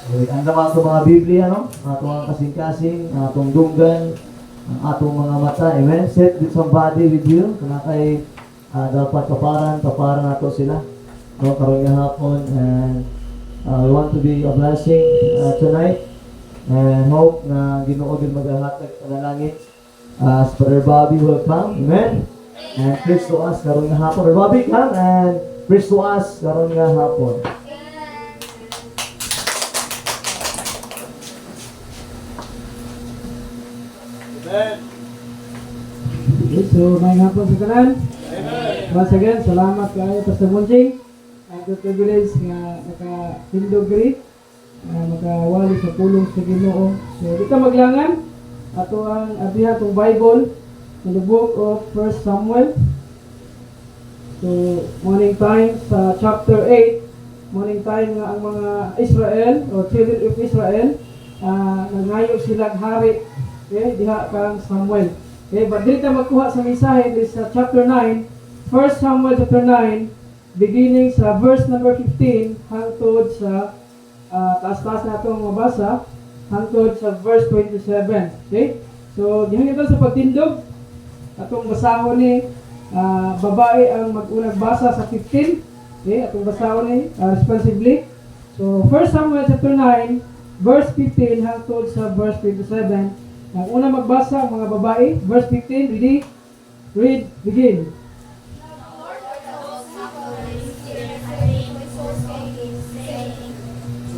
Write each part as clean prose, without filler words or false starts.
So, ang naman sa mga Biblia, no? Atong mga kasing-kasing, atong dunggan, ang atong mga mata. Amen? Set with somebody with you. Kung kay dapat paparan nato sila. No, karon nga hapon. And we want to be a blessing tonight. And hope na Ginoo din maghahatag sa langit. As Brother Bobby will come. Amen? And preach to us karon nga hapon. Brother Bobby, come and preach to us karon nga hapon. Okay, so may hapon sa kanan. Once again, salamat kayo Pastor Munching. Ang privilege nga naka-tindog diri, makawali sa pulong sa Ginoo. So di ka maglangan ato ang abiha tong Bible in the book of 1 Samuel. So morning time sa chapter 8, morning time nga ang mga Israel o children of Israel nangayo silang hari. Okay, diha kang Samuel. Okay, but dito magkuha sa mensahe is sa chapter 9, 1 Samuel chapter 9, beginning sa verse number 15 hangtod sa taas-taas na itong mabasa hangtod sa verse 27. Okay? So, dihan ito sa pagtindog. Atong basahon ni babae ang mag-unang basa sa 15. Okay? Atong basahon ni responsibly. So, 1 Samuel chapter 9, verse 15 hangtod sa verse 27. Ang una magbasa ang mga babae, verse 15, ready? Read, begin.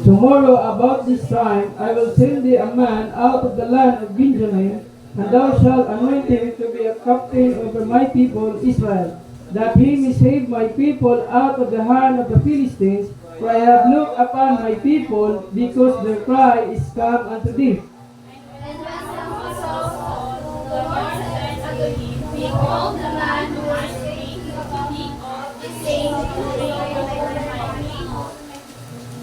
Tomorrow about this time I will send thee a man out of the land of Benjamin, and thou shalt anoint him to be a captain over my people Israel, that he may save my people out of the hand of the Philistines, for I have looked upon my people, because their cry is come unto thee. Behold, the man who was speaking of me is saying to me,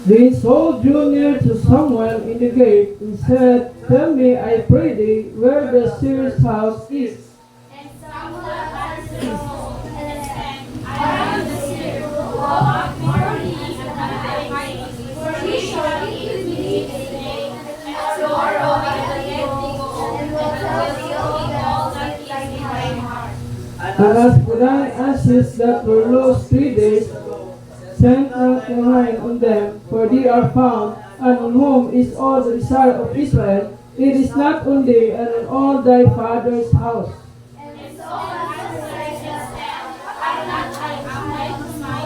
Then Saul drew near to Samuel in the gate and said, Tell me, I pray thee, where the seer's house is. and Samuel answered Saul and said, I am the seer, go up before me and hide me, for he shall eat with me this day, and tomorrow I will let thee go, and will tell thee all that is in my heart. And as for thine ashes that were lost 3 days ago, send out the wine on them, for they are found, and on whom is all the desire of Israel. It is not on thee, and on all thy father's house. And Saul answered and said, I not I am like my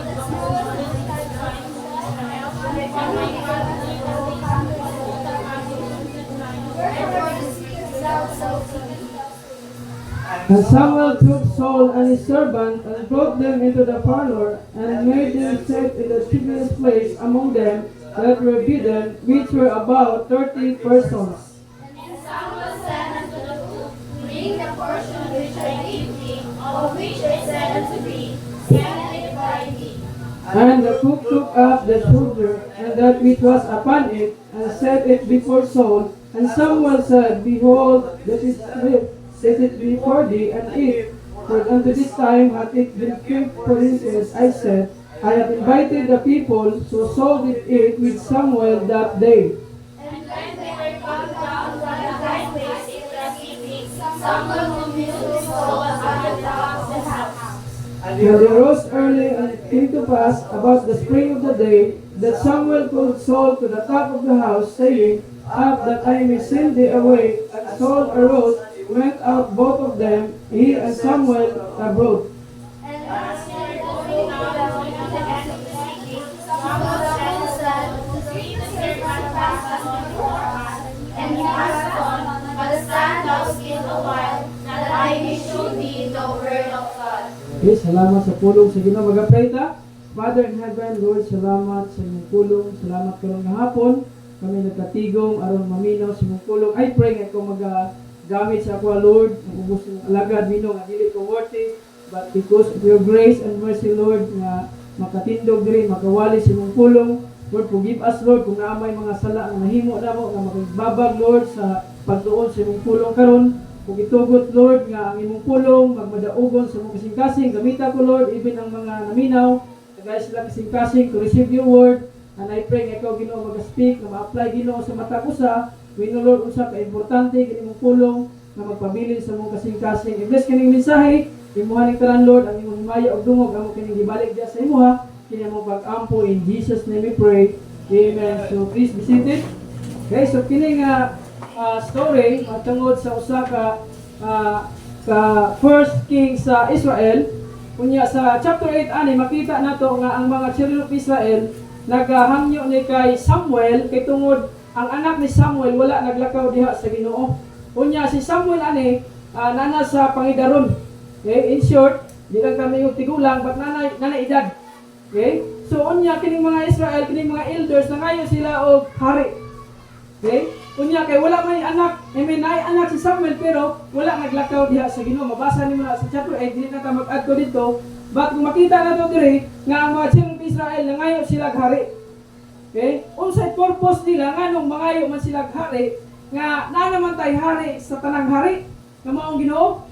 And Samuel took Saul and his servant, and brought them into the parlor, and made them sit in the chiefest place among them that were bidden, which were about 30 persons. And Samuel said unto the cook, bring the portion which I gave thee, of which I said unto thee, send it by thee. And the cook took up the shoulder, and that which was upon it, and set it before Saul. And Samuel said, Behold, that is it. Set it before thee, and eat. For unto this time hath it been kept for instance, I said, I have invited the people, so Saul did eat with Samuel that day. And when they were come down from the high place in the city, Samuel communed with Saul at the top of the house. And they arose early, and it came to pass about the spring of the day, that Samuel called Saul to the top of the house, saying, Up, that I may send thee away. And Saul arose, went out both of them, he and Samuel abroad. And as they were going down to the end of the city, Samuel said to Saul, Bring the servant fast as before us. And he passed on, but stand thou still a while, that I may show thee the word of God. Okay, salamat sa pulong sa Ginoo. Mag-pray ta. Father in heaven, Lord, salamat sa inyong pulong. Salamat karong nga hapon. Kami nagkatigong aron maminaw sa inyong pulong. I pray nga kung gamit sa ako, Lord, ang ubos ng alagad, Ginoo, nga dili ko worthy, but because of your grace and mercy, Lord, nga makatindog diri, makawali sa inyong pulong. Lord, forgive us, Lord, kung naamay mga sala nga nahimo na mo, nga makagbabag, Lord, sa pagtuon sa inyong pulong karon. Kung itugot, Lord, nga ang imong pulong, magmadaugon sa imong kasing-kasing, gamita ko, Lord, even ang mga naminaw, guys sila kasing-kasing to receive your word. And I pray nga ikaw Ginoo mag-speak na ma-apply Ginoo sa mata ko sa we know Lord usa ka importante kini mong pulong na magpabilin sa mong kasing-kasing. I-bless kining mensahe, imuha ning tanan Lord ang imong himaya ug dungog amo kining gibalik diha sa imuha, kini mong pag-ampo in Jesus name we pray. Amen. So please be seated. Okay, so kining story tungod sa usa ka first king sa Israel. Kunya sa chapter 8 ani makita nato nga ang mga children of Israel naghangyo ni kay Samuel kay tungod ang anak ni Samuel wala naglakaw diha sa Ginoo. Kunya si Samuel ani nana sa pangidaron. Okay, in short, di lang kami yung tigulang but nanay edad. Okay? So unya kining mga Israel, kining mga elders nangayo sila og hari. Okay? Unya kay wala may anak, nay anak si Samuel pero wala naglakaw diha sa Ginoo. Mabasa nimo na sa chapter 8 dili na ta mag-add ko dito. But kung makita nato diri nga ang mga children of Israel nangayo sila hari. Okay? Unsay purpose nila nganong mangayo man sila hari nga na naman tay hari sa tanang hari nga maong Ginoo?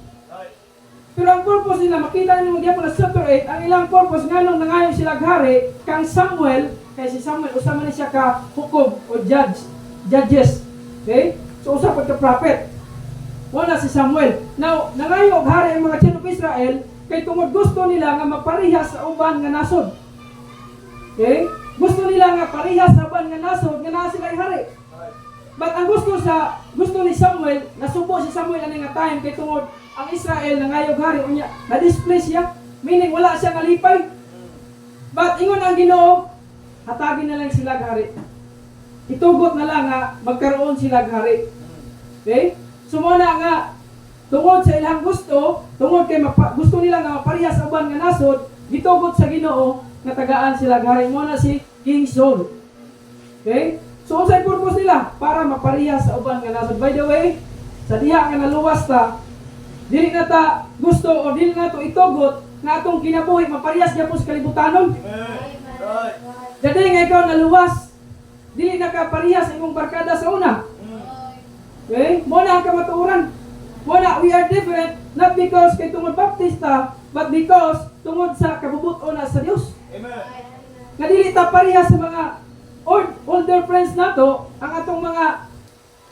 Pero ang purpose nila makita niyo diha sa chapter 8 ang ilang purpose nganong nangayo sila hari kang Samuel kay si Samuel usa man siya ka hukom o judges. Okay? So usa pa ka prophet. Wala si Samuel. Now, nangayo og hari ang mga children of Israel kay tungod gusto nila nga maparihas sa uban nga nasod. Okay? Gusto nila nga parihas sa uban nga nasod nga naa sila hari. But ang gusto ni Samuel, nasubo si Samuel ani nga time kay tungod ang Israel nangayo og hari unya, na-display siya, meaning wala siya nalipay. But ingon ang Ginoo, hatagin na lang sila hari. Itugot na lang nga magkaroon sila hari. Okay? Sumuna nga tungod sa ilang gusto, tungod kay gusto nila nga maparihas sa uban nga nasod, gitugot sa Ginoo nga tagaan sila hari mo na si King Saul. Okay? So unsay purpose nila para maparihas sa uban nga nasod. By the way, sa diha nga naluwas ta, dili na ta gusto o dili na to itugot nga atong kinabuhi maparihas gyapon sa kalibutanon. Dili nga ikaw naluwas, dili na ka parihas imong barkada sa una. Okay? Mo na ang kamatuoran. Mo na we are different not because kay tungod baptista but because tungod sa kabubuton na sa Dios. Amen. Nga dili ta parihas sa mga older friends nato, ang atong mga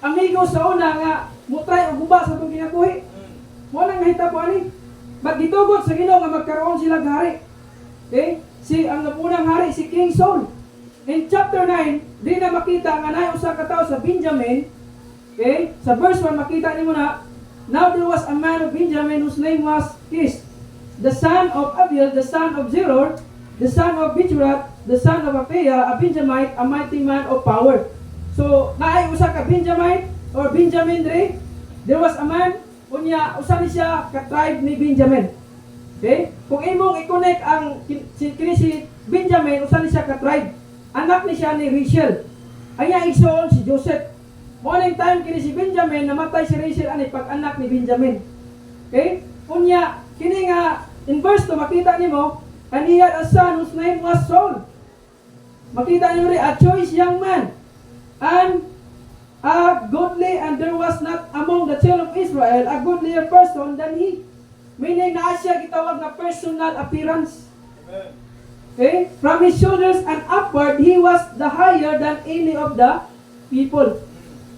amigos sa una nga mutray og guba sa atong kinabuhi. Mo nang nahitabo ani. But gitugot sa Ginoo nga magkaroon sila hari. Okay? Ang unang hari si King Saul. In chapter 9, di na makita nga naay usa ka tawo sa Benjamin. Okay? Sa verse 1 makita nimo na, now there was a man of Benjamin whose name was Kish, the son of Abiel, the son of Zeror, the son of Bichrat, the son of Aphiah, a Benjamite, a mighty man of power. So, naay usa ka Benjamite or Benjamin dre. There was a man, unya usa ni siya ka tribe ni Benjamin. Okay? Kung imong i-connect ang si Benjamin, usa ni siya ka tribe. Anak ni siya ni Rachel. Anya igsoon si Joseph. Morning time kini si Benjamin namatay si Rachel ani pag-anak ni Benjamin. Okay? Unya kini nga in verse 2 makita nimo, and he had a son whose name was Saul. Makita niyo ri a choice young man and a godly, and there was not among the children of Israel a godlier person than he. Meaning na siya gitawag na personal appearance. Amen. Okay? From his shoulders and upward, he was the higher than any of the people.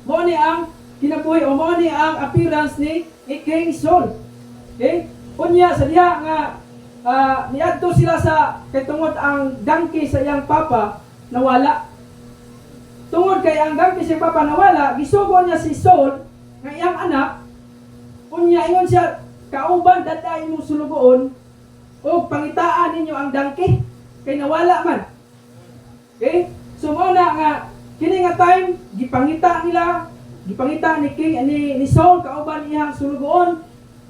Mo ni ang kinabuhi o mo ni ang appearance ni King Saul. Okay? Unya sa diha nga niadto sila sa kay tungod ang donkey sa iyang papa nawala. Tungod kay ang donkey sa papa nawala, gisugo niya si Saul nga iyang anak. Unya ingon siya, kauban daday mo sulugoon o pangitaan ninyo ang donkey kay nawala man. Okay? So mo na nga kini nga time gipangita ni King ni Saul kauban iyang sulugoon.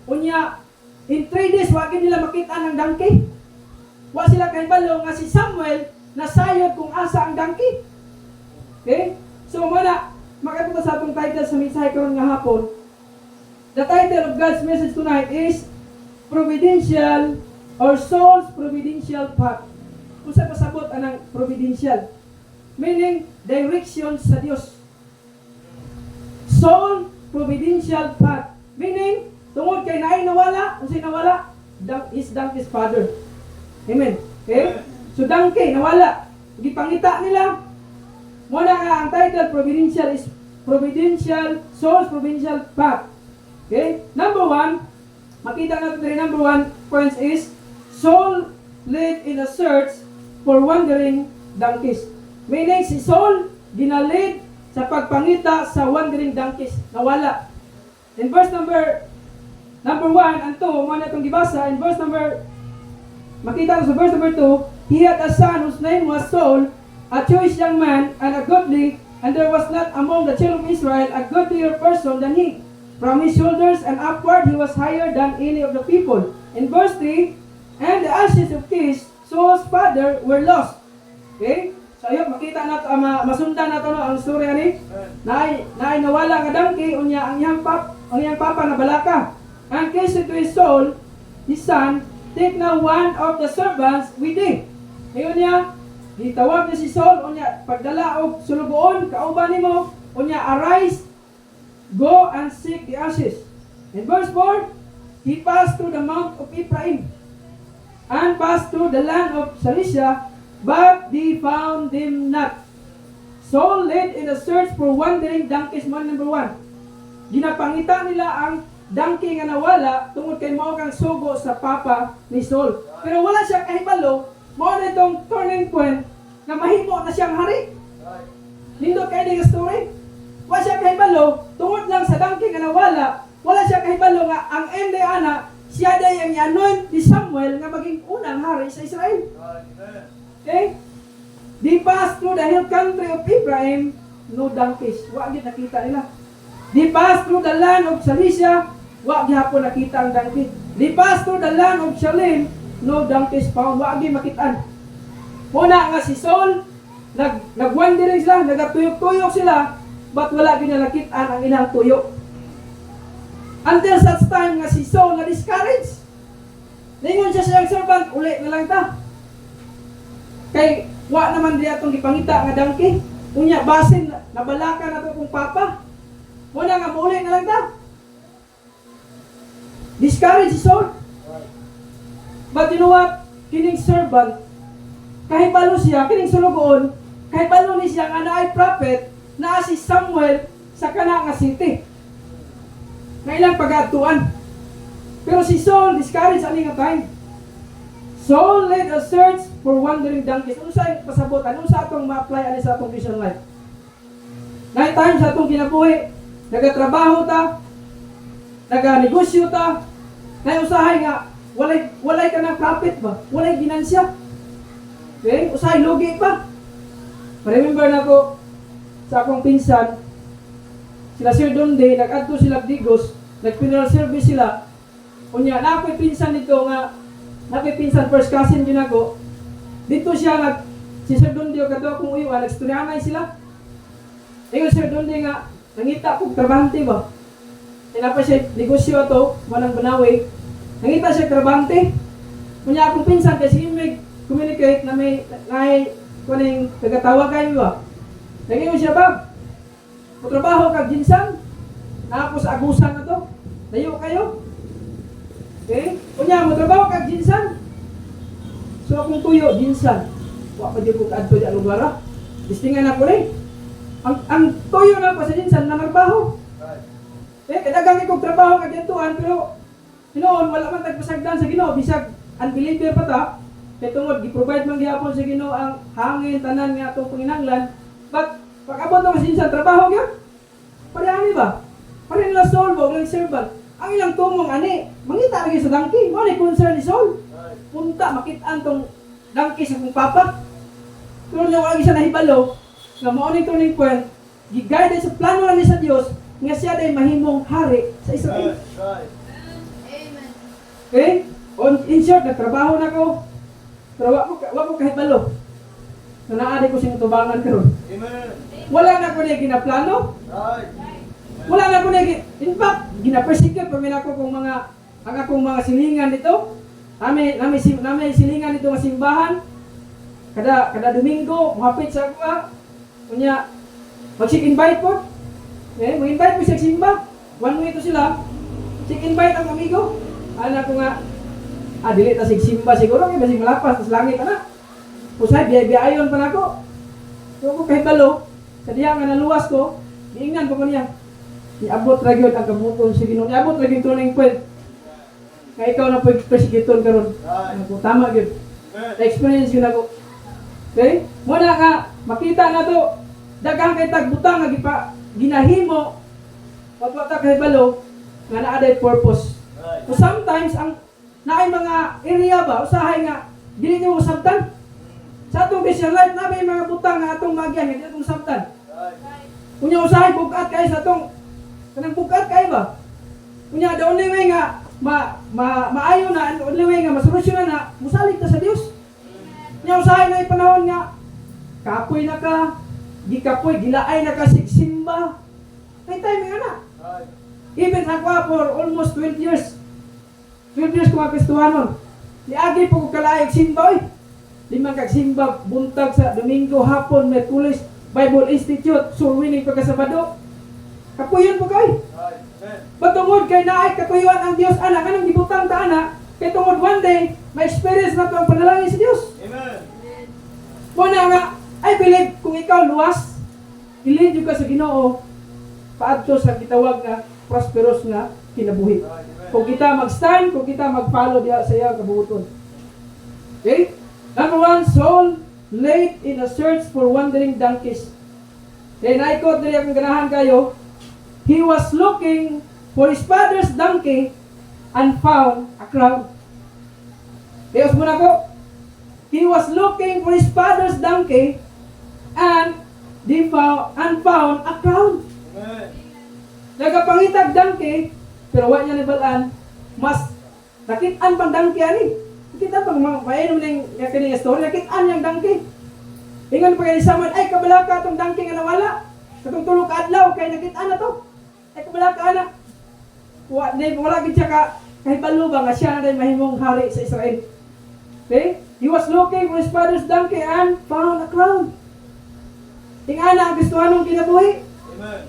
Unya in 3 days wa gid nila makita ang donkey. Wa sila kay balo nga si Samuel nasayod kung asa ang donkey. Okay? So mo na makatuto sa atong title sa mensahe karon nga hapon. The title of God's message tonight is Providential or Saul's Providential Path. Kung sa pasabot anang providential, meaning direction sa Dios. Saul Providential Path, meaning tungod kay naay nawala, unsay nawala, is donkey's father. Amen. Okay? So donkey nawala. Gipangita nila. Muna nga ang title providential is providential Saul's providential path. Okay? Number 1, makita natin rin number 1 points is Saul led in a search for wandering donkeys. Meaning si Saul ginalid sa pagpangita sa wandering donkeys. Nawala. In verse number 1 and 2, muna itong gibasa, in verse number, makita ko sa verse number 2, he had a son whose name was Saul, a choice young man and a godly, and there was not among the children of Israel a godlier person than he. From his shoulders and upward he was higher than any of the people. In verse 3, and the ashes of Kish, Saul's father, were lost. Okay? So ayun, makita nato, masundan nato no, ang story ani. Naay nawala nga donkey, unya ang iyang papa na balaka. And Kish said to his soul, his son, take now one of the servants with thee. Ngayon niya, gitawag niya si Saul, unya pagdala og sulugoon, kauban nimo, unya arise, go and seek the ashes. In verse 4, he passed through the mount of Ephraim and passed through the land of Cilicia, but they found him not. Saul led in a search for wandering donkeys. Man number 1. Ginapangita nila ang donkey nga nawala tungod kay mao kang sugo sa papa ni Saul. Pero wala siya kahibalo, mao na itong turning point na mahimo na siyang hari. Nindot kay nga story. Wala siya kahibalo, tungod lang sa donkey nga nawala, wala siya kahibalo nga ang ende ana siya day ang i-anoint ni Samuel nga maging unang hari sa Israel. Okay? They passed through the hill country of Ephraim, no donkeys. Wa gid nakita nila. They passed through the land of Cilicia, wa gihapon nakita ang donkey. They passed through the land of Shalim, no donkeys found. Wa gid makitaan. Muna nga si Saul, nagwandering sila, nagatuyok-tuyok sila, but wala gid nakitaan ang ilang tuyok. Until such time nga si Saul na discouraged. Ningon siya siyang servant, uli na lang ta. Kay wa naman diya itong gipangita nga donkey. Unya basin nabalaka na to kung papa. Muna nga mauli na lang ta. Discouraged si Saul. But you know what? Kining servant, kahit balo siya, kining sulugoon, kahit balo ni siya nga naay prophet, na si Samuel sa kana nga city. Nga ilang pag-atuan. Pero si Saul, discouraged ani nga time. Saul led a search for wandering donkeys. Ano sa pasabot? Ano sa atong ma-apply ani sa atong Christian life? Night time sa atong kinabuhi, nagatrabaho ta, naganegosyo ta, usahay nga, walay ka ng profit ba? Walay ginansya. Okay? Usahay lugi pa. Remember na ko, sa akong pinsan, sila Sir Donde, nag-adto sila Digos, nag-funeral service sila. Kunya, nako'y pinsan dito nga, nako'y pinsan first cousin din ako. Dito siya, si Sir Donde, o kato akong uyuan, nagstoryanay sila. Ngayon Sir Donde nga, nangita kong trabante ba? Tinapa siya, negosyo ito, manang banawi. Nangita siya trabante. Kunya akong pinsan, kasi may communicate na may, kuning tagatawag kayo ba? Nangyayon siya ba? Trabaho kag ginsan, na ako sa agusan na to, layo kayo. Okay? Kunya, trabaho kag ginsan. So akong tuyo, ginsan. Wa pa dyan ko kaadto dyan lugar. Distingan ako rin. Ang tuyo na pa sa ginsan na nagbaho. Okay? Kadagang ikong trabaho kag gintuan, pero Ginoon, wala man tagpasagdan sa Ginoo, bisag unbeliever pa ta. Kaya tungod, gi-provide man gihapon sa Ginoo ang hangin, tanan nga itong panginanglan. But, pag-abot na kasi sa trabaho niya, parehani ba? Parehan nila Saul ba, ng servant. Ang ilang tumong ani, mangita lagi sa donkey. Ano yung concern ni Saul? Punta, makitaan tong donkey sa kong papa. Pero niya wala siya nahibalo, nga maunang turning point, gigayad sa plano na sa Diyos, nga siya day mahimong hari sa Israel. Amen. Okay? In short, nagtrabaho na ko. Pero wala ko kahit balo. So naadi ko siyang tubangan karon. Wala na ko na ginaplano. Wala na ko na in fact, ginapersecute pa mina ko kung mga ang akong mga silingan dito. Nami silingan dito nga simbahan. Kada Domingo, muhapit sa ako. Kunya mag-invite po. Okay, mag-invite mo siya simba. One way to sila. Invite ang amigo. Ana ko nga dili ta sig simba siguro kay basig malapas tas langit ana. Usay biyay-biyayon pa nako. So ko kay balo, sa diha nga naluwas ko, giingnan ko niya. Iabot ra gyud ang kabuton sa Ginoo. Iabot ra gyud tuning kwel. Nga ikaw na pwede persecuton karon. Ako tama gyud. Na-experience yun ako. Okay? Muna nga, makita na to, daghang kay tagbutang nga gipa ginahimo pagwata kay balo nga naa day purpose. So sometimes ang naay mga area ba usahay nga dili nyo sabtan. Sa atong Christian life na may mga butang nga atong magyan nga dili atong sabtan. Kunya usahay bugat kay sa atong kanang bugat kay ba? Kunya the only way nga maayo na, the only way nga masolusyonan na musalig ta sa Dios. Nya usahay na panahon nga kapoy na ka, gikapoy, gilaay na ka simba. May time nga na. Even ako for almost 12 years. 12 years ko mga Kristohanon. Niagi po ko kalaig simba oy. Limang kag simba buntag sa Domingo hapon Merkulis Bible Institute soul winning pagka Sabado. Kapuyon po kay. Patungod kay naay katuyuan ang Dios ana kanang gibutang ta ana kay tungod one day may experience na to ang panalangin sa Dios. Amen. Muna nga I believe kung ikaw luwas ilid ka sa Ginoo paadto sa gitawag nga prosperous nga kinabuhi. Kung kita mag-stand, kung kita mag-follow diha sa iya kabuton. Okay? Number 1, Saul late in a search for wandering donkeys. Then I quote diri akong ganahan kayo. He was looking for his father's donkey and found a crown. Diyos muna ko. He was looking for his father's donkey and found a crown. Amen. Nagapangitag donkey, pero wa niya nibalaan, mas nakitaan pang donkey ani. Nakita pang mainom ning kaniya story, nakitaan yang donkey. Ingon pa kay saman, ay kabala ka tong donkey nga nawala. Katong tulo ka adlaw kay nakitaan na to. Ay kabala ka ana. Wala gid siya ka kahibalo ba nga siya na day mahimong hari sa Israel. Okay? He was looking for his father's donkey and found a crown. Tingana ang Kristohanong kinabuhi. Amen.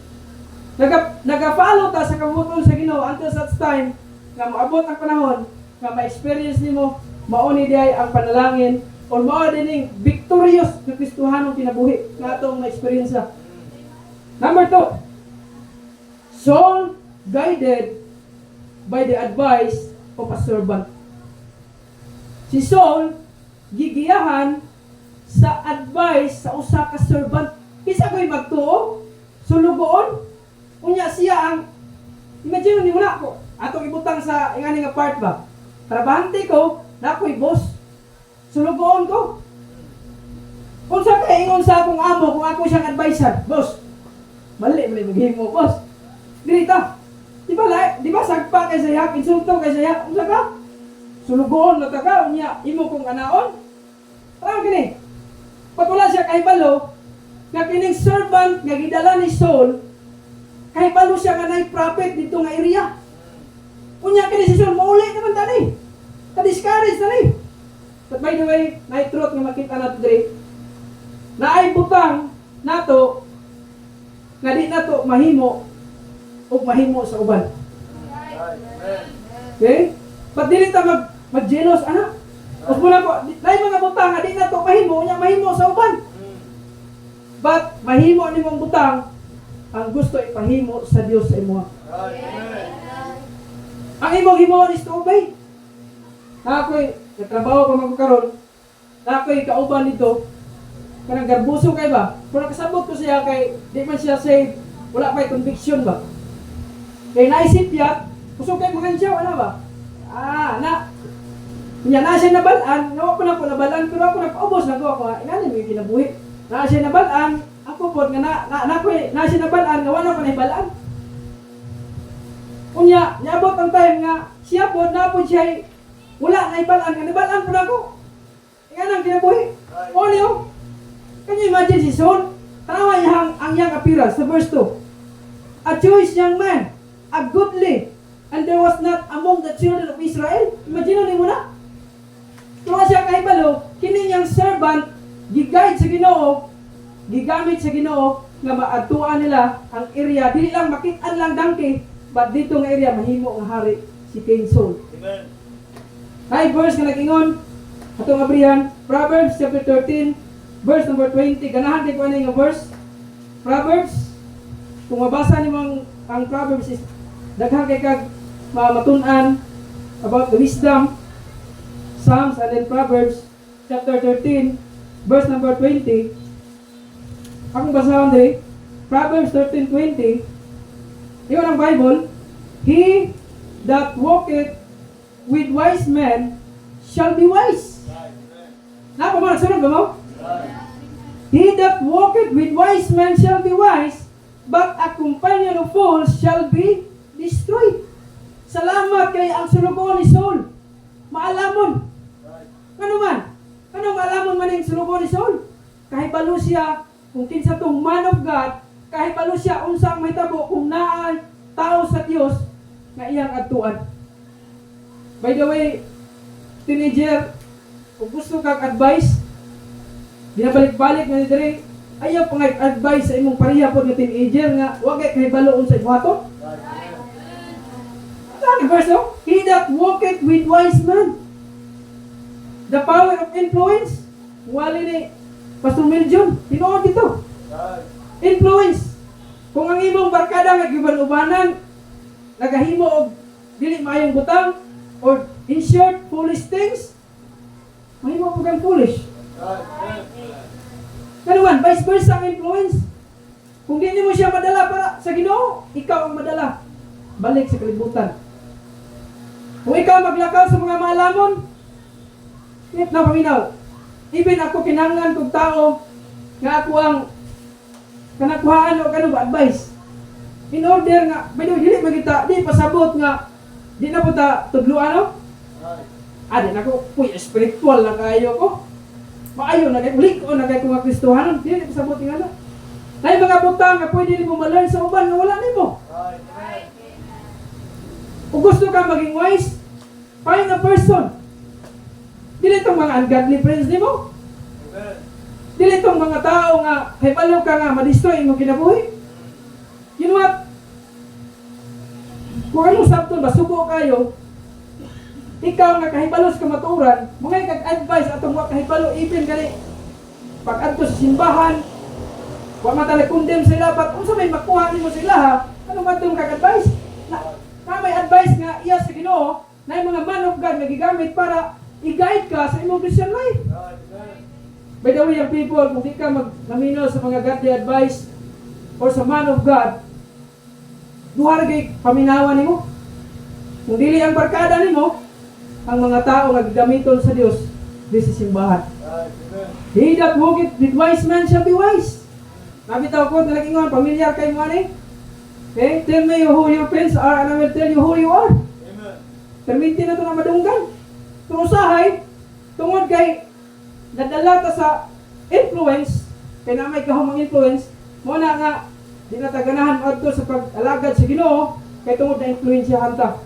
Nagapalo ta sa kabuton sa Ginoo until such time nga moabot ang panahon nga ma-experience nimo mauni diay ang panalangin or mao dining victorious nga Kristohanong kinabuhi nga atong ma-experience. Number 2. Saul guided by the advice of a servant. Si Saul gigiyahan sa advice sa usa ka servant. Kisa ko'y magtuo, sulugoon, unya siya ang, imagine ni muna ko, atong ibutang sa ingani nga part ba, trabahante ko, na ako'y boss, sulugoon ko. Kung sa kaingon sa akong amo, kung ako siyang advisor, boss, mali maghimo, boss. Dirita, di ba sagpa kay sayak, insulto kay sayak, kung sa ka, sulugoon na ka, unya, imo kong anaon. Parang gini, patula siya kay balo, nga kining servant nga gidala ni Saul, kay balo siya nga nay prophet dito nga area. Unya kini si Saul mauli naman tani. Ka-discourage tani. But by the way, nay truth nga makita nato diri. Naay butang nato nga di nato mahimo ug mahimo sa uban. Okay? But dili ta mag-jealous ana. Os muna ko, nay mga butang nga di nato mahimo, unya mahimo sa uban. But mahimo nimong butang ang gusto ipahimo sa Dios sa imo. Amen. Ang imong himuon is to obey. Ako'y nagtrabaho pa magkaroon. Ako'y kauban dito. Kanang garbuso kay ba? Kung nakasabot ko siya kay di man siya saved, wala pa conviction ba? Kay naisip ya, kusog kay mga siya wala ba? Na. Nya na siya nabalaan, nawa ko na ko nabalaan pero ako nagpaubos na ko ingani may kinabuhi. Na siya nabalaan, ako po nga na siya nabalaan, nga wala pa na ibalaan. Unya, niabot ang time nga, siya po, na po siya, wala na ibalaan, nga nabalaan po na ako. Yan ang kinabuhi. Olio, can you imagine si Saul? Tanawa niya ang young appearance sa verse 2. A choice young man, a goodly, and there was not among the children of Israel. Imagine mo na. Kung siya kahibalo, kini niyang servant, giguide sa Ginoo, gigamit sa Ginoo nga maadtuan nila ang area dili lang makit-an lang donkey but dito nga area mahimo nga hari si King Saul. Amen. Hay verse nga nag-ingon Atong abrihan, Proverbs chapter 13, verse number 20. Ganahan kay ko ano yung verse. Proverbs, kung mabasa niyo ang Proverbs is daghang kay kag matun-an about the wisdom. Psalms and then Proverbs chapter 13, verse number 20. Akong basahon diri, Proverbs 13:20. Iyon ang Bible. He that walketh with wise men shall be wise. Napa mo nagsunod ba mo? He that walketh with wise men shall be wise, but a companion of fools shall be destroyed. Salamat kay ang sulugon ni Saul. Maalamon. Ano man? Ano maalamon man yung sulugon ni Saul? Kahit balo siya, kung kinsa tong man of God, kahit balo siya, unsang may tabo, kung naay tao sa Dios nga iyang adtuan. By the way, teenager, kung gusto kang advice, binabalik-balik na diri, ayaw pang advice sa imong pareha po nga teenager nga wag kay balo unsa ibuhaton. Ano verse no? He that walketh with wise men. The power of influence. Wali ni Pastor Miljon, tinuod dito. Influence. Kung ang imong barkada nga giban-ubanan, nagahimo og dili maayong butang or in short foolish things, mahimo mo kang foolish. Kanuman, vice versa ang influence. Kung di mo siya madala para sa Ginoo, ikaw ang madala. Balik sa kalibutan. Kung ikaw maglakaw sa mga maalamon, na paminaw. Even ako kinanglan kong tao, nga ako ang kanakuhaan o kanong advice. In order nga, by the way, dili magita, di pasabot nga, di na po ta tudluan no? Di na ko, puy, spiritual na kayo ko. Maayo na kayo, ulik o na kayo kung Kristohanon, di na pasabot nga na. Na mga butang nga pwede mo ma-learn sa uban nga wala nimo. Kung gusto ka maging wise, find a person. Dili itong mga ungodly friends nimo. Dili itong mga tao nga hibalo ka nga madistroy mo kinabuhi. You know what? Kung anong sabton ba subo kayo, ikaw nga kahibalos ka maturan, mga kag-advise atong wa kahibalo even gani pag adto sa simbahan, wa matala-condemn sila, but unsa may makuha nimo sila ha? Ano man itong kag-advise? Na may advice nga iya sa Ginoo na yung mga man of God nagigamit para i-guide ka sa imong Christian life. By the way, yung people, kung di ka mamino sa mga godly advice or sa man of God, duha kay paminawan nimo. Kung dili ang barkada nimo, ang mga tao nga gamiton sa Dios di sa simbahan. He that walketh with wise men shall be wise. Nabitaw ko talagingon, pamilyar kay mo ani. Okay, tell me who your friends are and I will tell you who you are. Amen. Perminti na ito nga madunggan. Kung usahay, tungod kay nadala ta sa influence, kaya na may kahumang influence, muna nga, di na taganahan adto sa pag-alagad sa Ginoo, kay tungod na influensyahan ta.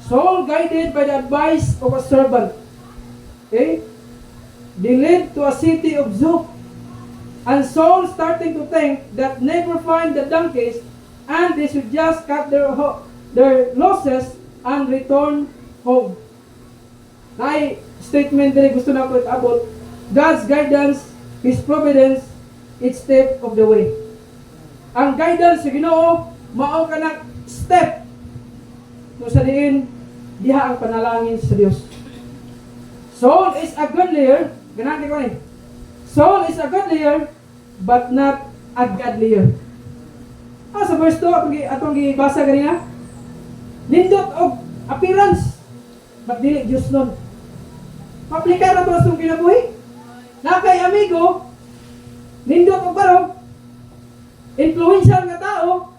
Saul guided by the advice of a servant. Okay? They led to a city of Zuph. And Saul starting to think that never find the donkeys and they should just cut their losses and return home. Nay statement din gusto na ko abot. God's guidance, His providence, each step of the way. Ang guidance sa Ginoo, mao ka ng step. No sa diin, diha ang panalangin sa Dios. Saul is a good leader. Ganaan ko ni. Saul is a good leader, but not a godlier. Sa verse 2, atong gibasa ganina. Nindot og appearance, but dili Diyos nun. Maplikar na ito sa itong kinabuhi. Nakay amigo, nindot og barog, influential nga tao,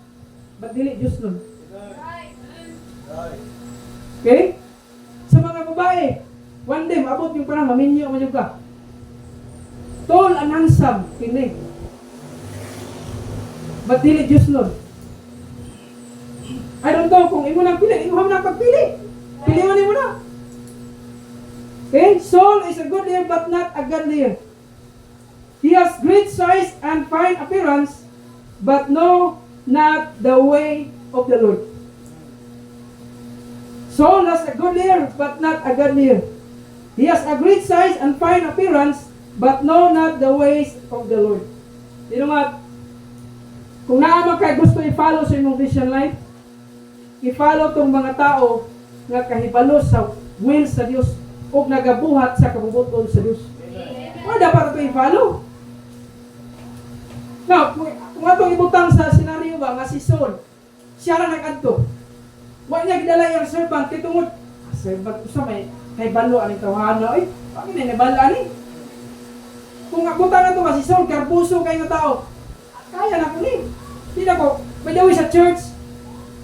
but dili Diyos nun. Okay? Sa mga babae, one day, maabot yung parang maminyo man yung ka. Tall and handsome, kini. But dili Diyos nun. I don't know kung imo nang pili, imo nang pagpili. Piliwan mo na. Okay? Saul is a good leader but not a God leader. He has great size and fine appearance, but no, not the way of the Lord. Saul is a good leader but not a God leader. He has a great size and fine appearance, but know not the ways of the Lord. You know what? Kung naman kay gusto i-follow sa imong vision life, i-follow tong mga tao nga kahibalo sa will sa Dios o nagabuhat sa kabubuton sa Dios. Wala dapat ito i-follow. Now, kung atong ibutang sa senaryo ba nga si Saul, siya lang nag-adto. Wa niya gidala yung servant kay tungod servant ko sa may balo ani tawhana ay pag ni nabala ani. Kung abutang na to nga si Saul karpuso kay nga tao. Kaya na ko ni. Di na ko may dawi sa church.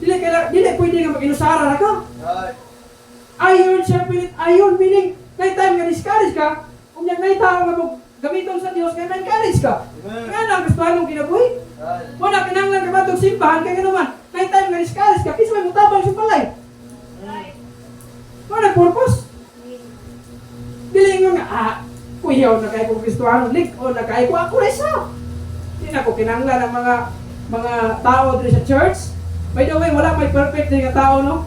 Dili pwede nga mag-inusara na ka. Ayon sharpened ayon meaning kay time nga discourage ka, kung yan may tao nga mo gamiton sa Dios kay encourage ka. Kaya na gusto anong kinabuhi. Wala kinahanglan ka ba itong simbahan kaya naman. Kay time nga discourage ka, kisa may mutabang sa palay. Wala purpose. Dili nga kuyaw na kay kong Kristohano lig o na kay ko ako resa. Di na ko kinahanglan ang mga tao dito sa church. By the way, wala may perfect din nga tao, no?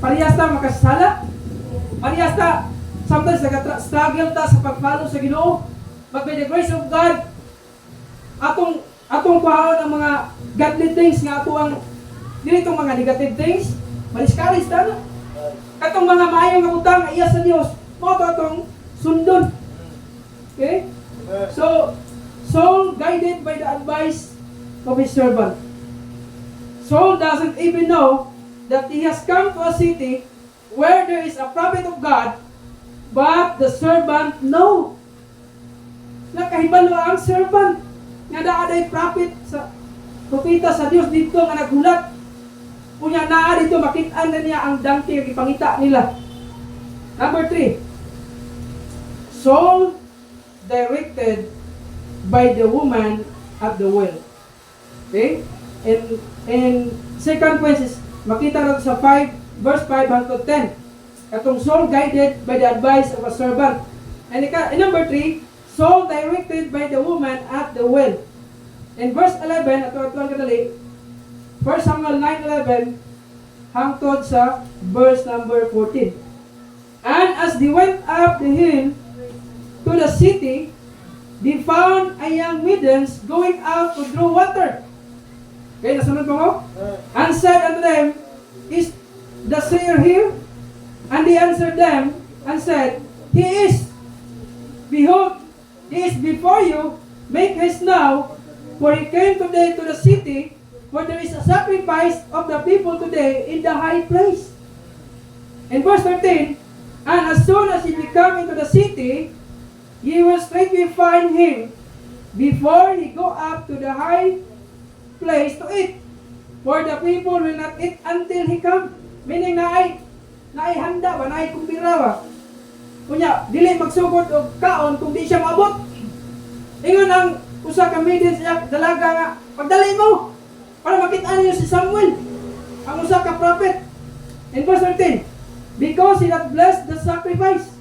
Parehas ta makasala. Parehas ta sometimes nag-struggle ta sa pag-follow sa Ginoo. But by the grace of God, atong pahaw ng mga godly things nga ato ang dili itong mga negative things, ma-discourage ta na. Katong mga maayong nga utang iya sa Dios, mo to atong sundon. Okay? So, Saul guided by the advice of his servant. Saul doesn't even know that he has come to a city where there is a prophet of God, but the servant know. Nakahibalo ang servant nga naaday prophet sa propeta sa Dios dito nga naghulat. Kunya naa dito makita na niya ang donkey nga ipangita nila. Number 3. Saul directed by the woman at the well. Okay? And second point is makita natin sa 5 verse 5 hangtod 10. Katong Saul guided by the advice of a servant. And number 3, Saul directed by the woman at the well. In verse 11, atuan kadali, 1 Samuel 9:11 hangtod sa verse number 14. And as they went up the hill to the city, they found a young maidens going out to draw water. Okay, nasunod mo ko? And said unto them, is the seer here? And they answered them and said, He is. Behold, he is before you. Make haste now, for he came today to the city, for there is a sacrifice of the people today in the high place. In verse 13, and as soon as he became into the city, ye will straightway find him before he go up to the high place to eat. For the people will not eat until he come. Meaning naihanda ba, naikumbira ba. Kunya, dili magsugod og kaon kung di siya maabot. Ingon ang usa ka maiden siya dalaga nga, pagdali mo para makita niyo si Samuel, ang usa ka prophet. In verse 13, because he hath blessed the sacrifice,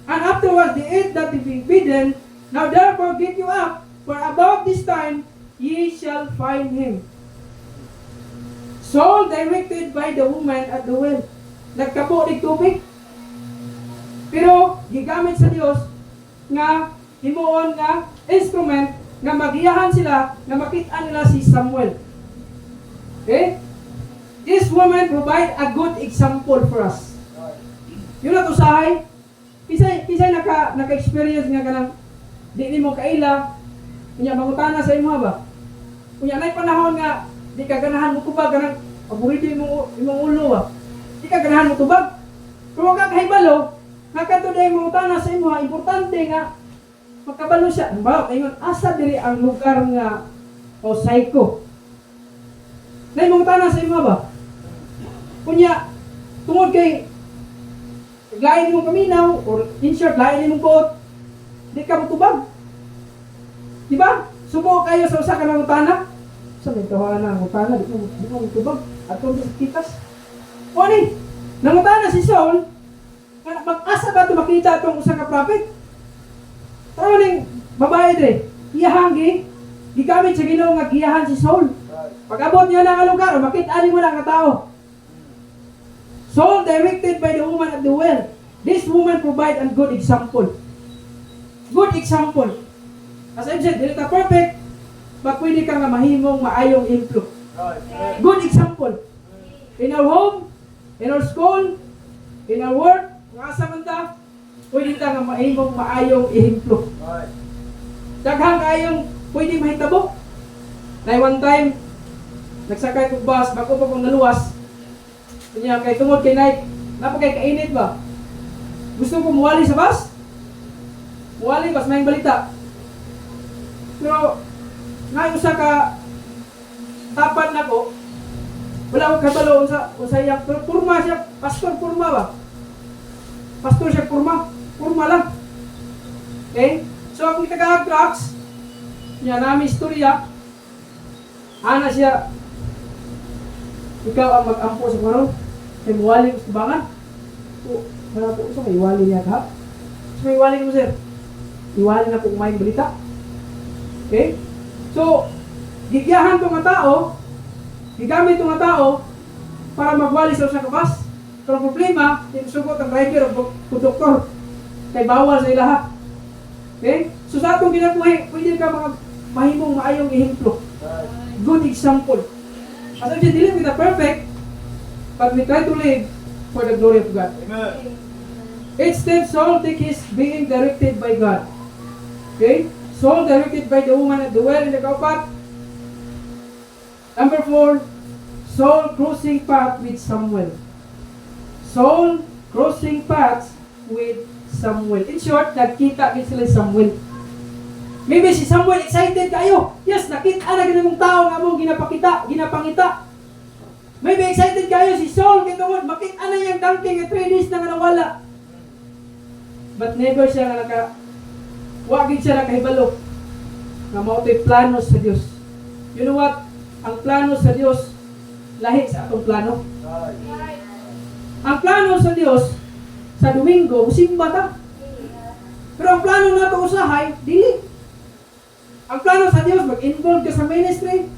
and afterwards they ate that they be bidden. Now therefore get you up, for about this time ye shall find him. Saul directed by the woman at the well. Nagkapo ng tubig. Pero gigamit sa Dios nga himuon nga instrument nga magiyahan sila nga makita nila si Samuel. Okay? This woman provide a good example for us. Yun na to sahay. Pisay naka-experience nga kanang di ni mo kaila. Kunya mangutana sa imo ba? Kunya nay panahon nga di ka ganahan mo tubag kanang paborito imong ulo ba? Di ka ganahan mo tubag. Pero ka kahibalo, nakatuday mo utana sa imo importante nga makabalo siya. Ba, ingon asa diri ang lugar nga o psycho. Nay mo utana sa imo ba? Kunya tungod kay lain mong kaminaw or in short lain mong buot, di ka mo tubag. Di ba? Subo kayo sa usa ka ng utana. Sa may tawanan ng utana, di mo tubag. At kung kitas. O ni, nangutana si Saul, mag-asa ba ito makita itong usa ka prophet? Tara ning babae dre, iyahangi, gigamit sa Ginoo nga giyahan si Saul. Pag-abot niya na nga lugar, makita mo na nga tao. Saul directed by the woman at the well. This woman provide a good example. Good example. As I said, dili ta perfect, but pwede ka nga mahimong maayong implo. Good example. In our home, in our school, in our work, mga asa man ta, pwede ka nga mahimong maayong ihemplo. Daghang kayong pwede mahitabo. Na one time, nagsakay ko bus, bago pa kong naluwas. Kanya kay tungod kay night, napakay kainit ba? Gusto ko muwali sa bus? Muwali, bas may balita. Pero, ngayon usa ka tapan na ko, wala ko kabalo unsa iyang pero purma siya, pastor purma ba? Pastor siya purma lang. Okay? So akong taga-drugs, niya namin istorya, ana siya, ikaw ang mag-ampo sa karon, kay muwali ko sa bangan. O, wala ko, so may iwali niya ka? So may iwali ko sir, iwali na kung may balita. Okay? So, gigiyahan itong nga tao, gigamit itong nga tao para magwali sa usang kabas. Pero ang problema, sinusugot ang driver o doktor kay bawal sa ilaha. Okay? So sa atong ginabuhi, pwede ka mga mahimong maayong ehemplo. Good example. As I said, dili kita perfect, but we try to live for the glory of God. Amen. Each step Saul take is being directed by God. Okay? Saul directed by the woman at the well in the kaupat. Number 4, Saul crossing path with Samuel. Saul crossing paths with Samuel. In short, nagkita din sila Samuel. Maybe si Samuel excited kayo. Yes, nakita na ganun tao nga mo ginapangita. Maybe excited kayo si Saul kay tungod makita na yung donkey nga 3 days na nga nawala. But never siya nga wagin siya nakahibalo nga mao to'y plano sa Dios. You know what? Ang plano sa Dios lahi sa atong plano. Ang plano sa Dios sa Domingo musimba ta. Pero ang plano nato usahay dili. Ang plano sa Dios mag-involve ka sa ministry.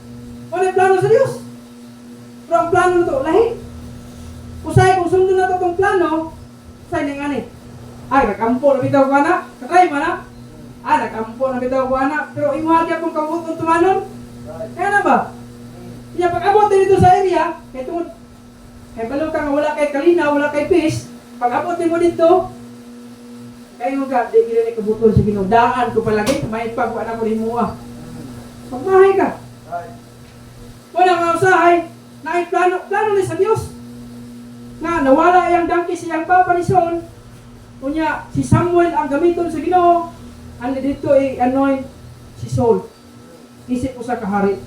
Ano ang plano sa Dios? Pero ang plano nato lahi. Usahay kung sundon nato tong plano, say ning ani. Ay, nakampo na bitaw ko na. Katry man na. Nakampo na bitaw ko na. Pero imuhagi akong kabuton tumanon. Kaya na ba? Kaya pag abot dito sa area, kaya tungod, kaya balo ka nga wala kay kalina, wala kay fish, pag abot mo dito, kaya mo ka, di gila ni kabuton sa Ginoo. Daan ko palagi, may pagwaan ako rin mo Pagmahay ka. Wala nga usahay, na plano ni sa Diyos. Na nawala yung donkey siyang papa ni Saul, kunya si Samuel ang gamiton sa Ginoo, and dito i-anoint si Saul. Isip ko sa kahari.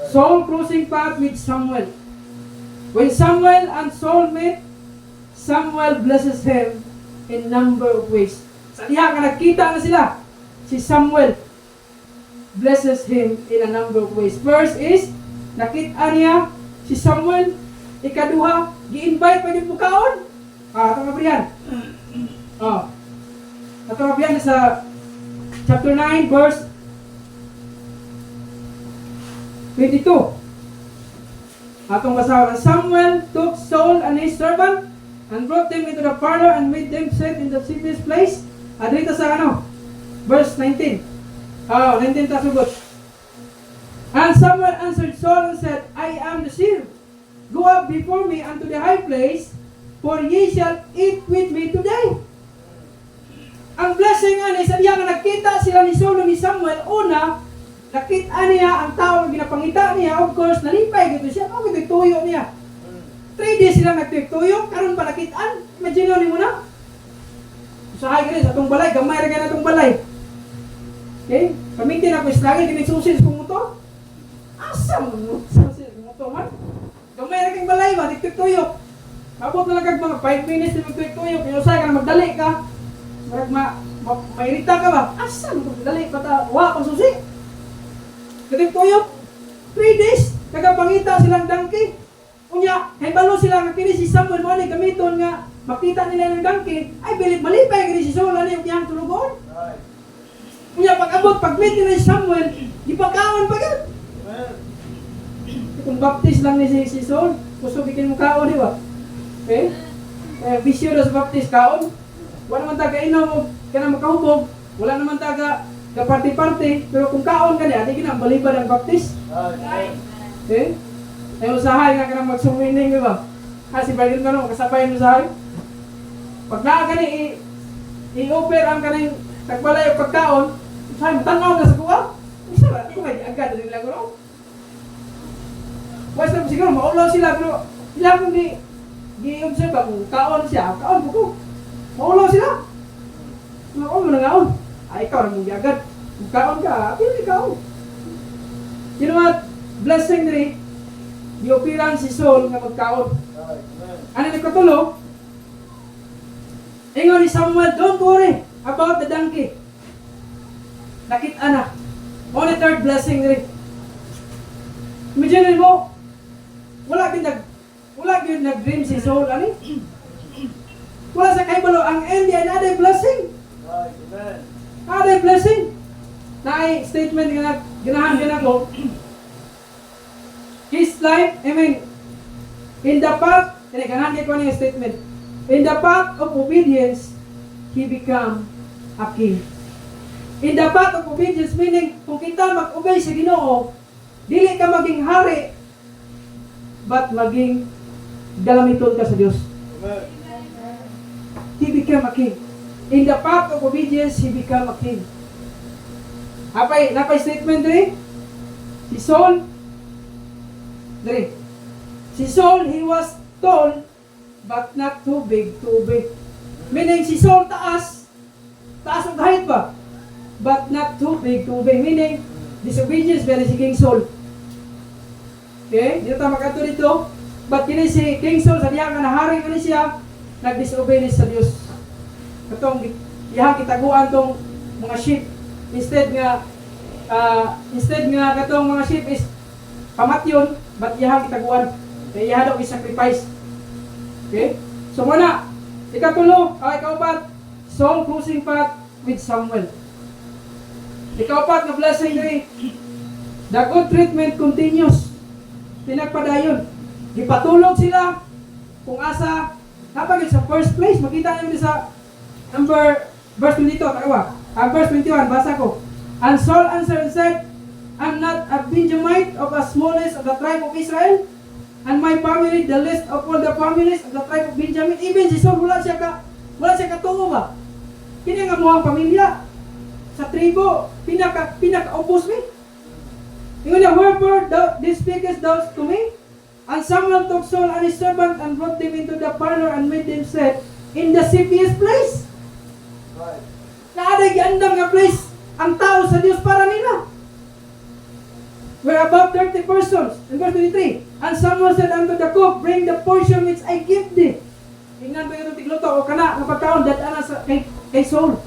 Saul crossing path with Samuel. When Samuel and Saul meet, Samuel blesses him in number of ways. Sa diha ka nakita na sila, si Samuel blesses him in a number of ways. First is, nakita niya si Samuel, ikaduha, gi-invite pa yung bukaon. Ito nga briyan. Ito nga briyan sa chapter 9, verse 22. Atong basahan. Samuel took Saul and his servant and brought them into the parlor and made them sit in the safest place. Dito sa verse 19. 19 ta sugot. And Samuel answered Saul and said, I am the seer. Go up before me unto the high place, for ye shall eat with me today. Ang blessing ani sa diya nga nakita sila ni Saul ni Samuel una, nakita niya ang tao nga ginapangita niya, of course, nalipay gito siya, gito tuyo niya. 3 days sila nagtuyo, karon pa nakitaan, imagine ni mo na. Usahay ka sa atong balay, gamay ra na atong balay. Okay? Pamitin ako islagi, kini susis kong motor. Asa mo susis kong motor man? Gamay ra kang balay ba, nagtuyo. Abot na lang kag mga 5 minutes na magtuyo, kaya usahay ka na magdali ka. Mairita ka ba? Asa mo magdali pa ta, wa kong susi. Kating tuyok, 3 days, nagapangita silang donkey. Unya, balo sila nga kini si Samuel mo ni gamiton nga makita nila ng donkey, ay bilib malipay kini si Saul ani yung tiyang tulugon. Unya, pag-meet nila si Samuel, ipakaon pa gyud. Kung baptist lang ni si Saul, gusto bikin mo kaon di ba? Okay? Bisyo na sa baptist kaon. wala naman taga inom, kanang makahubog, wala naman taga party-party, pero kung kaon ka niya, di ka na balibad ang baptist. Okay? Ay usahay nga ka na mag-swimming, di ba? Kasi bagay ka no, kasabay mo usahay. Pag naa ka ni, i-offer ang kanang tagbalay o pagkaon, usahay mo, tanaw na sa kuwa. Isa, ito may agad rin lang ko. Wala sila siguro, maulaw sila, pero sila kung di-observe ba kung kaon siya, kaon mo ko. Maulaw sila. Maulaw mo na ngaon. Ay, ikaw na mong agad. Kung kaon ka, pili kaon. You know what? Blessing rin, di-opiran si Saul nga magkaon. Ano ni Katulo? Ingon ni Samuel, don't worry about the donkey. Nakita na. Only third blessing rin. Imagine mo, wala gyud nag-dream si Saul ani. Wala sa kaibalo ang end yan aday blessing. Aday blessing. Naay statement nga ganahan ko. His life, I mean, in the path, ganahan ko niya statement. In the path of obedience, he become a king. In the path of obedience, meaning, kung kita mag-obey sa Ginoo, dili ka maging hari, but maging galamiton ka sa Diyos. He became a king. In the path of obedience, he became a king. Napay statement rin? Si Saul, he was tall, but not too big to obey. Meaning, si Saul taas ang height ba? But not too big to obey. Meaning, disobedience very si King Saul. Okay? Dito tayo makato dito. But kini si King Saul, sa diya nga nahari ko siya, nag-disobey sa Diyos. Katong iyang kitaguan tong mga sheep. Instead nga katong mga sheep is pamatyon, but iyang kitaguan. Kaya iyang daw i-sacrifice. Okay? So muna, ikatulo, ikaupat, Saul crossing path with Samuel. Ikaupat na blessing rin. The good treatment continues. Pinagpadayon. Ipatulog sila kung asa napagod sa first place. Makita niyo sa verse 22. Verse 21, basa ko. And Saul answered and said, I'm not a Benjamite of the smallest of the tribe of Israel, and my family the least of all the families of the tribe of Benjamin. Even si Saul, wala siya katungo ba? Kini nga mo ang pamilya sa tribo, pinaka-opos mi. Ingon niya, wherefore this speakest thou to me? And Samuel took Saul and his servant and brought them into the parlor and made them sit in the safest place. Naaday giandam nga place ang tao sa Dios para nila. We're about 30 persons. In verse 23, and Samuel said unto the cook, bring the portion which I give thee. Ingnan ba yung tigluto o kana nga pagkaon dadaan sa kay Saul.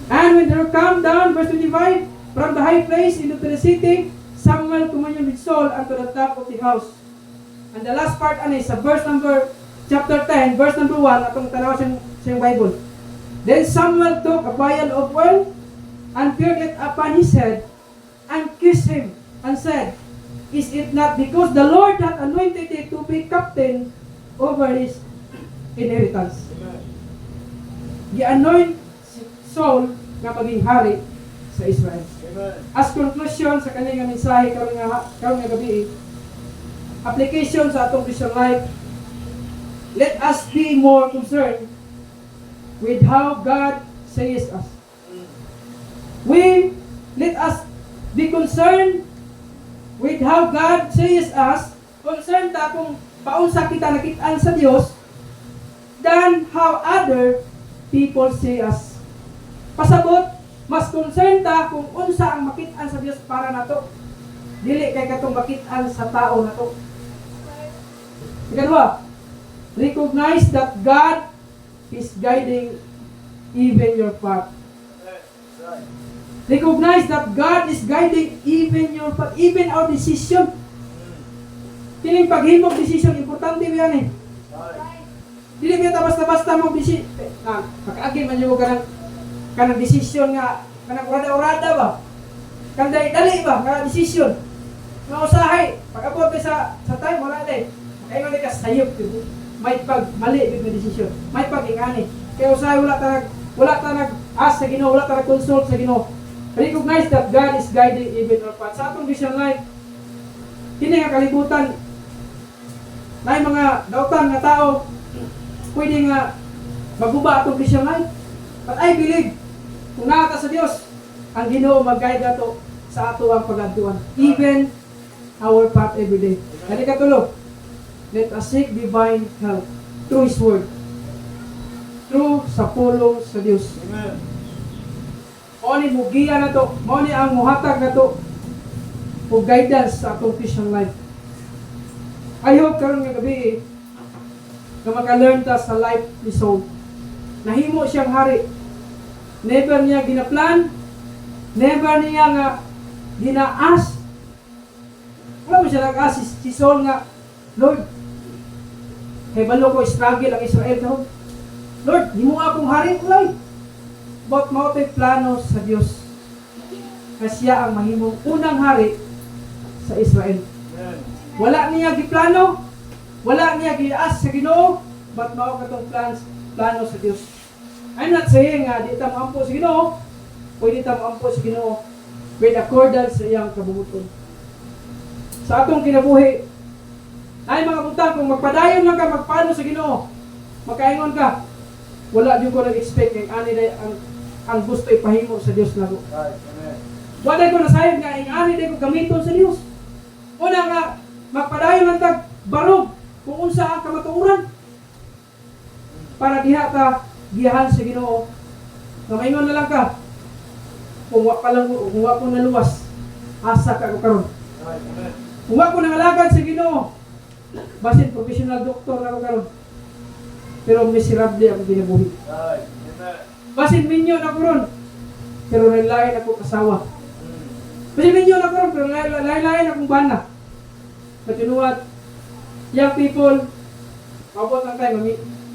And when they were come down, verse 25, from the high place into the city, Samuel communed with Saul unto the top of the house. And the last part is sa verse number, chapter 10, verse number 1, atong tanaw siyang Bible. Then Samuel took a vial of oil and poured it upon his head and kissed him and said, is it not because the Lord hath anointed thee to be captain over his inheritance? Gi-anoint Saul nga maging hari sa Israel. As conclusion sa kanyang mensahe karong nga gabi, application sa atong Christian life, let us be more concerned with how God says us. Let us be concerned with how God says us, concerned ta kung paunsa kita nakitaan sa Dios, than how other people see us. Pasabot, mas concerned ta kung unsa ang makitaan sa Dios para nato, dili kay katong makitaan sa tao nato. Ikadua, recognize that God is guiding even your path. Recognize that God is guiding even your path, even our decision. Kining paghimog decision, importante ba yan eh. Dili ba basta-basta mong decision. Makaagin man yung kanang decision nga, kanang urada-urada ba? Kanang dali ba, kanang decision. Nga usahay, pag-abot ka sa time, wala din. Kaya nga ka sayop, may pag mali yung decision. May pag ingani. Kaya usahay wala ta nag-ask sa Ginoo, wala ta nag-consult sa Ginoo. Recognize that God is guiding even our path. Sa atong vision life, kini nga kalibutan, na mga dautan nga tao, pwede nga maguba atong vision life. But I believe, kung nakata sa Dios, ang Ginoo mag-guide nato sa ato ang pag-adtuan. Even our path every day. Kani katulo, let us seek divine help through His Word. Through sa pulong sa Dios. Amen. Mao ni mugiya na to, mao ni ang muhatag na to o guidance sa atong Christian life. I hope karon nga gabi na maka-learn ta sa life ni Saul. Nahimo siyang hari. Never niya ginaplan, never niya nga ginaas. Wala mo siya nag-ask si Saul nga, Lord, kay balo ko struggle ang Israel karon. Lord, himo akong hari ulay. But mao tay plano sa Dios. Kasi siya ang mahimong unang hari sa Israel. Amen. Wala niya giplano, wala niya gias sa Ginoo, but mao katong plano sa Dios. I'm not saying nga di ta maampo sa Ginoo, pwede ta maampo sa Ginoo with accordance sa iyang kabubuton. Sa atong kinabuhi, ay mga butang, kung magpadayon lang ka, magpano sa Ginoo, makaingon ka, wala din ko nag-expect kay ani ang gusto ipahimo sa Dios nako. Right. Amen. Wala ko nasayod nga ang ani day ko gamiton sa Dios. Una nga magpadayon lang tag barog kung unsa ang kamatuoran. Para diha ta giyahan sa Ginoo. Namaingon na lang ka. Kung wa pa lang kung wa ko naluwas, asa ka ko karon. Right. Amen. Kung wa ko nangalagad sa Ginoo, basin professional doktor na ko karon. Pero miserable ako ginabuhi. Right. Amen. Basin minyo na ko ron. Pero lain ako kasawa. Basin minyo na ko ron, pero lain akong bana. But you know what? Young people, mabot lang tayo,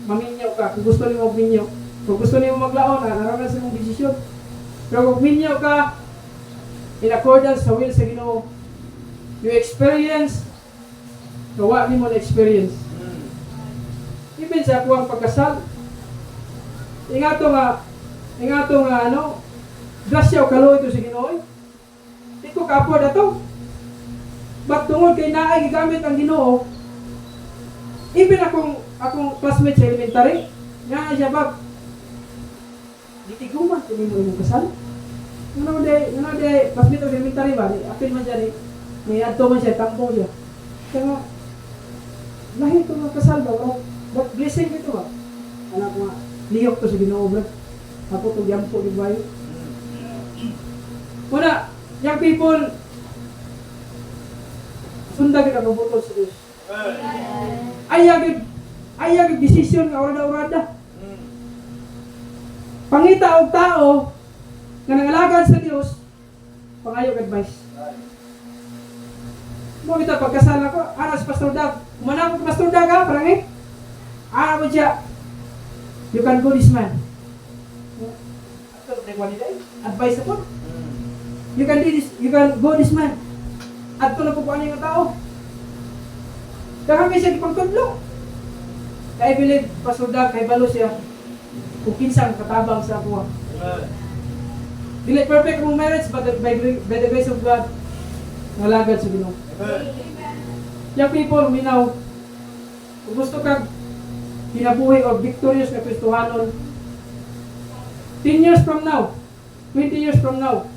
maminyaw ka. Kung gusto niyo magminyaw. Kung gusto niyo maglaon, naranas sa mong desisyon. Pero kung minyaw ka, in accordance sa will sa Ginoo, you experience, gawa ni mo na experience. Even sa ako ang pagkasal, ingato nga ano, grasya o kalo ito sa Ginoo. Di ko ka-afford ato. But tungod kay naay gigamit ang Ginoo, even akong classmate sa elementary, nga siya bag, ditiguman, kung mo imong kasal. Ano day, classmate sa elementary ba, apil man siya, may adto man siya, tampo siya. Kaya nga, lahi ito nga kasal ba, but blessing ito ba? Anak nga, liyok to sa Ginoo, brad. Ako itong yampo ni Bayo. Una, young people, sundag ka kabutol sa Diyos. Ayag desisyon nga orada-orada. Pangita og tao nga nangalagan sa Dios, pangayog advice. Mo kita pagkasal ako, aras Pastor Dag. Umana ko Pastor Dag ha, parang mo siya. You can go this man. Advice ako. You can do this, you can go this man. At ito na po ano yung tao. Kaya kami siya ipagtudlo. Kaya believe, Pastor Dag, kay balo siya. Kung kinsang katabang sa ako. Dili perfect mong marriage, but by the grace of God, nalagad sa Ginoo. Young people, minaw, kung gusto kang kinabuhi o victorious na Kristohanon, 10 years from now, 20 years from now,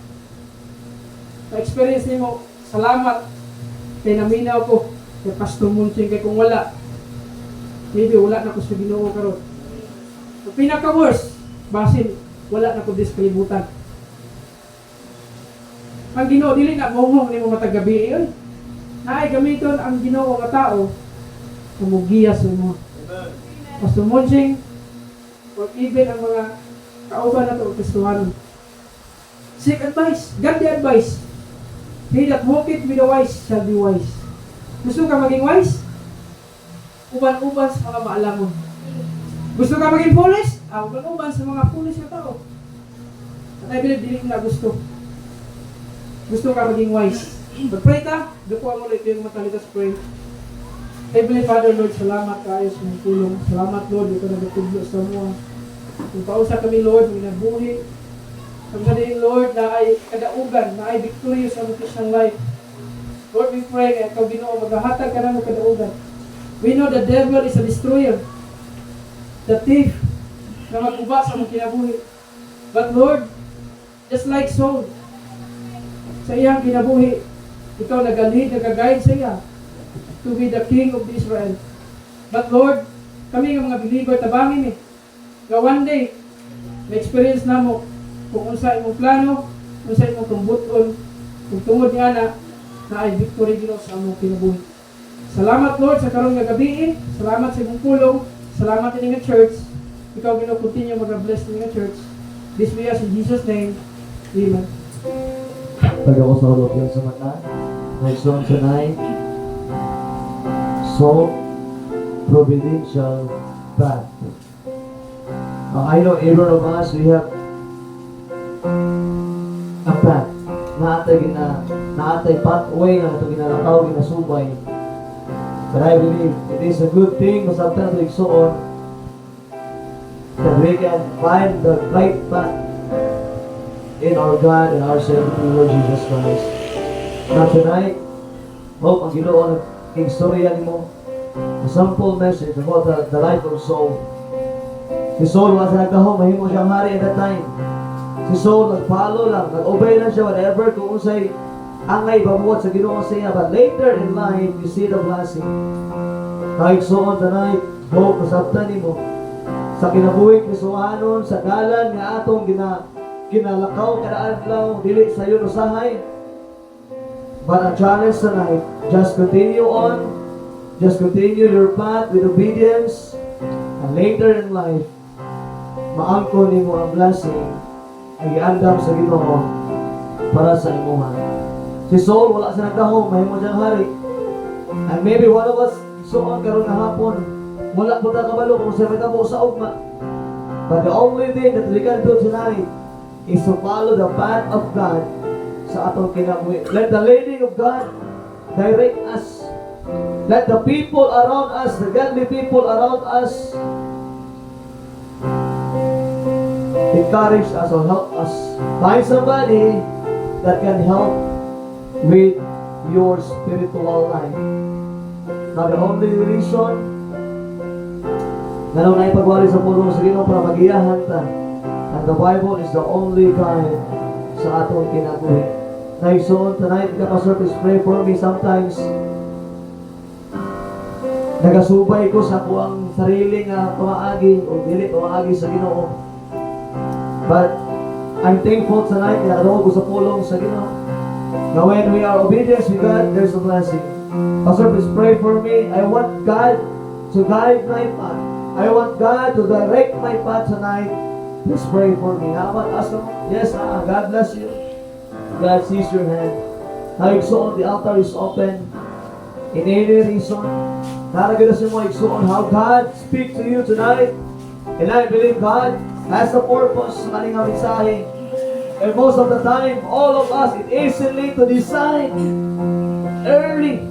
na-experience niyo, salamat kay naminaw ko kay Pastor Munching, kay kung wala, maybe wala na ko sa Ginoo karon. Ang pinaka-worst, basin, wala na ko diskalibutan. Ang Ginoo, dili na mohong ni mo matagabi yun. Naay gamiton ang Ginoo nga tao, kumugiyas mo. Pastor Munching, or even ang mga kauban na ito, Kristohanon. Seek advice, godly advice. He that walketh with the wise shall be wise. Gusto ka maging wise? Uban-uban sa mga maalamon. Gusto ka maging foolish? Uban-uban sa mga foolish na tao. At I believe, dili na gusto. Gusto ka maging wise. Pag-pray ta, dukuha mo ulit yung matalitas pray. Heavenly Father, Lord, salamat kayo sa mga tulong. Salamat, Lord, ito na natudlo sa mga. Kung pausa kami, Lord, may nabuhi. Kung galing, Lord, na ay kadaugan, na ay victorious ang Christian life. Lord, we pray, at ikaw Ginoo, maghahatag ka na mo kadaugan. We know the devil is a destroyer. The thief na mag-uba sa mga kinabuhi. But Lord, just like Saul, sa iyang kinabuhi, ikaw nag-lead, nag-guide sa iya to be the king of Israel. But Lord, kami nga mga believer, tabangin nga one day, na-experience na mo kung unsa imong plano, unsa imong kumbuton, kung tungod niya na ay victory Ginoo sa among kinabuhi. Salamat Lord sa karong nga gabi. Salamat sa imong pulong. Salamat ini nga church. Ikaw Ginoo continue mag-bless ini nga church. This we ask in Jesus name. Amen. Pag ako sa hulog yung sa mata, next song tonight, so providential path. I know every of us, we have a path. Naatay pathway na ito ginalakaw, ginasubay. But I believe it is a good thing masabtan ito igsoon that we can find the right path in our God and our Savior Lord Jesus Christ. Now tonight, hope ang Ginoo ang istorya mo, a simple message about the life of Saul. Si Saul was nagdahom, mahimo siyang hari at that time. Si Saul nag-follow lang, nag-obey lang siya, whatever, kung unsay angay babuhat sa Ginoo sa iya. But later in life, you see the blessing. Kahit soon tonight, hope, masabtan mo sa kinabuhi ni Suhanon, sa dalan nga atong ginalakaw, kada adlaw, dili sa iyo usahay. But ang challenge tonight, just continue on, just continue your path with obedience, and later in life, maangkon nimo ang blessing ang iandam sa Ginoo para sa imuha. Si Saul wala sa nagdahom, mahimo siyang hari. And maybe one of us suon karon nga hapon, wala po ta kabalo kung sa mo sa ugma. But the only thing that we can do tonight is to follow the path of God sa atong kinabuhi. Let the leading of God direct us. Let the people around us, the godly people around us, encourage us or help us. Find somebody that can help with your spiritual life. Now the only reason na nung naipagwali sa pulong sa Ginoo para magiyahan ta, and the Bible is the only guide sa atong kinabuhi. Now so tonight, the pastor, please pray for me. Sometimes nagasubay ko sa kuang sarili nga tumaagi o dili tumaagi sa Ginoo. But I'm thankful tonight na nakadawag ko sa pulong sa Ginoo. Now when we are obedient to God, there's a blessing. Pastor, please pray for me. I want God to guide my path. I want God to direct my path tonight. Please pray for me. How about us? Yes, God bless you. God sees your hand. Now igsoon, the altar is open. In any reason, naragay sa mo igsoon how God speaks to you tonight. And I believe God has a purpose sa kaning mensahe. And most of the time, all of us, it's easily to decide early.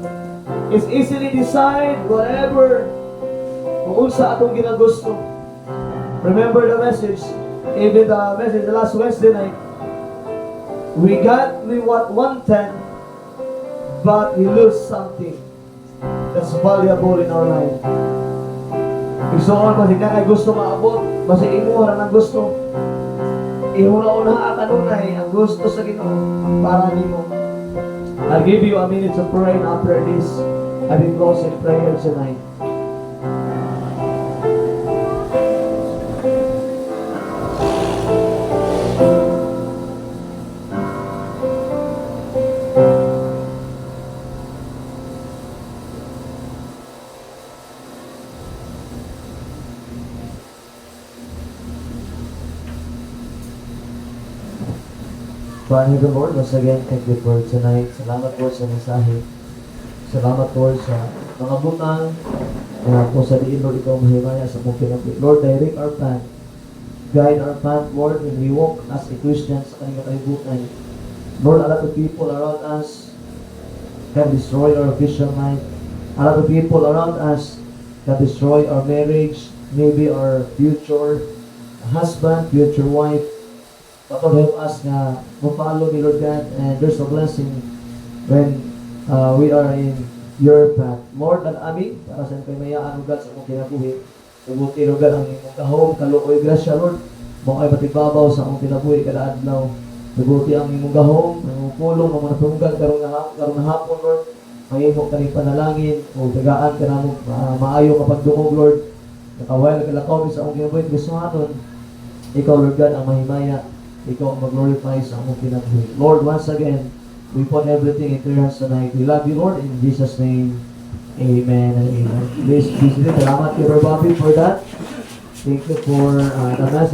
It's easily decide whatever kung unsa atong ginagusto. Remember the message, even the message the last Wednesday night. We what wanted, but we lose something that's valuable in our life. Igsoon, basi ka kay gusto maabot, basi imo ra nang gusto. Ihuna-una kanunay ang gusto sa Ginoo para nimo. I'll give you a minute to pray, and after this, I will close in prayer tonight. Father the Lord, once again, thank you for tonight. Salamat Lord sa mensahe. Salamat Lord sa mga butang na kung sa diin Lord ikaw mahimaya sa mong pinagpit. Lord, direct our path. Guide our path, Lord, when we walk as a Christian sa kanila kalibutan. Lord, a lot of people around us can destroy our Christian life. A lot of people around us can destroy our marriage, maybe our future, husband, future wife. Papa, help us nga follow ni Lord God, and there's a blessing when we are in your path. More than ami, para sa kay mayaan ugad sa akong kinabuhi. Subuti Lord God ang imong kahom, kaluoy grasya Lord. Mo ay patibabaw sa akong kinabuhi kada adlaw. Subuti ang imong gahom, ang imong pulong, ang mga tunggal karong na hapon Lord. Mahimo kani panalangin o tagaan ka namo maayo kapag dungog Lord. Nakawal ka lakaw sa akong kinabuhi gusto aton. Ikaw Lord God ang mahimaya. Ikaw ang mag-glorify sa among kinabuhi. Lord, once again, we put everything into your hands tonight. We love you, Lord, in Jesus' name. Amen and amen. Please, salamat kay Brother Bobby for that. Thank you for the message.